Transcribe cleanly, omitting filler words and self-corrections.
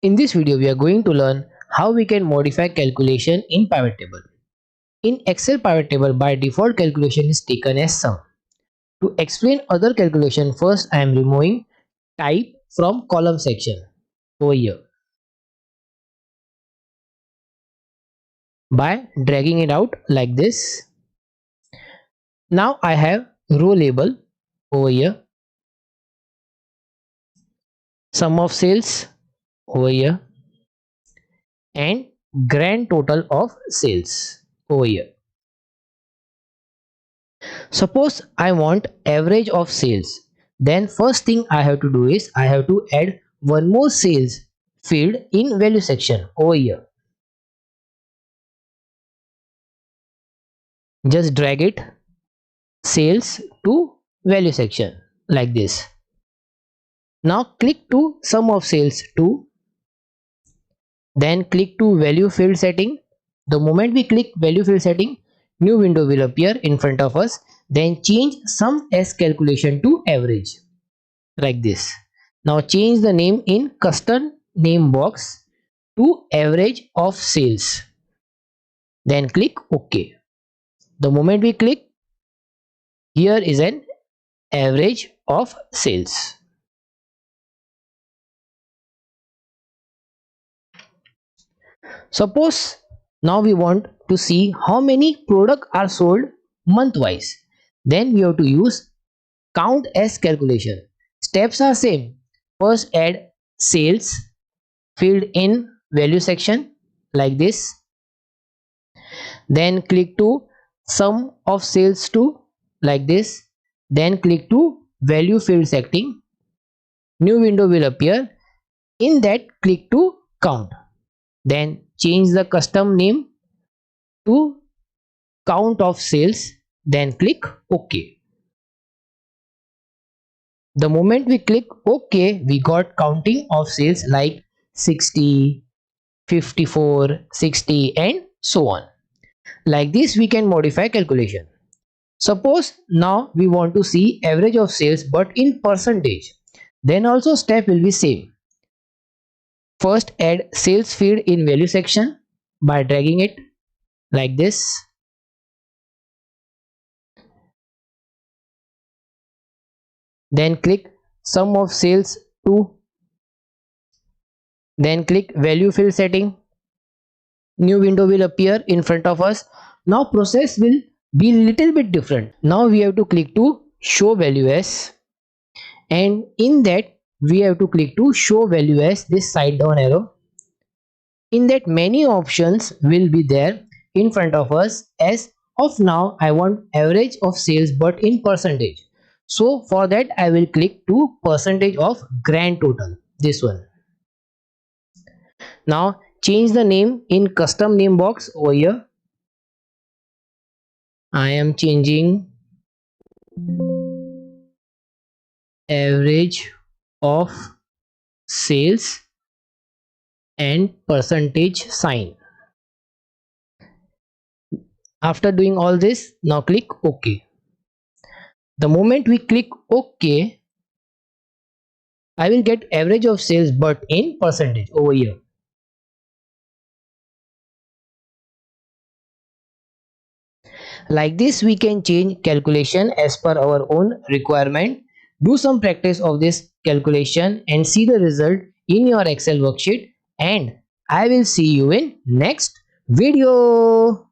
In this video, we are going to learn how we can modify calculation in pivot table. In Excel pivot table, by default calculation is taken as sum. To explain other calculation, first I am removing type from column section over here by dragging it out like this. Now I have row label over here, sum of sales over here, and grand total of sales over here. Suppose I want average of sales, then first thing I have to do is I have to add one more sales field in value section over here. Just drag it sales to value section like this. Now click to sum of sales 2, then click to value field setting. The moment we click value field setting, new window will appear in front of us. Then change sum as calculation to average like this. Now change the name in custom name box to average of sales. Then click OK. The moment we click, here is an average of sales. Suppose now we want to see how many products are sold month wise. Then we have to use count as calculation. Steps are same. First add sales field in value section like this. Then click to sum of sales 2 like this. Then click to value field setting. New window will appear. In that click to count. Then change the custom name to count of sales. Then click OK. The moment we click OK, we got counting of sales like 60, 54, 60 and so on. Like this we can modify calculation. Suppose now we want to see average of sales but in percentage. Then also step will be same. First add sales field in value section by dragging it like this. Then click sum of sales 2. Then click value field setting. New window will appear in front of us. Now process will be little bit different. Now we have to click to show value as, and in that we have to click to show value as this side down arrow. In that many options will be there in front of us. As of now I want average of sales but in percentage. So for that I will click to percentage of grand total, this one. Now change the name in custom name box over here. I am changing average of sales and percentage sign. After doing all this, now click OK. The moment we click OK, I will get average of sales but in percentage over here. Like this we can change calculation as per our own requirement. Do some practice of this calculation and see the result in your Excel worksheet, and I will see you in next video.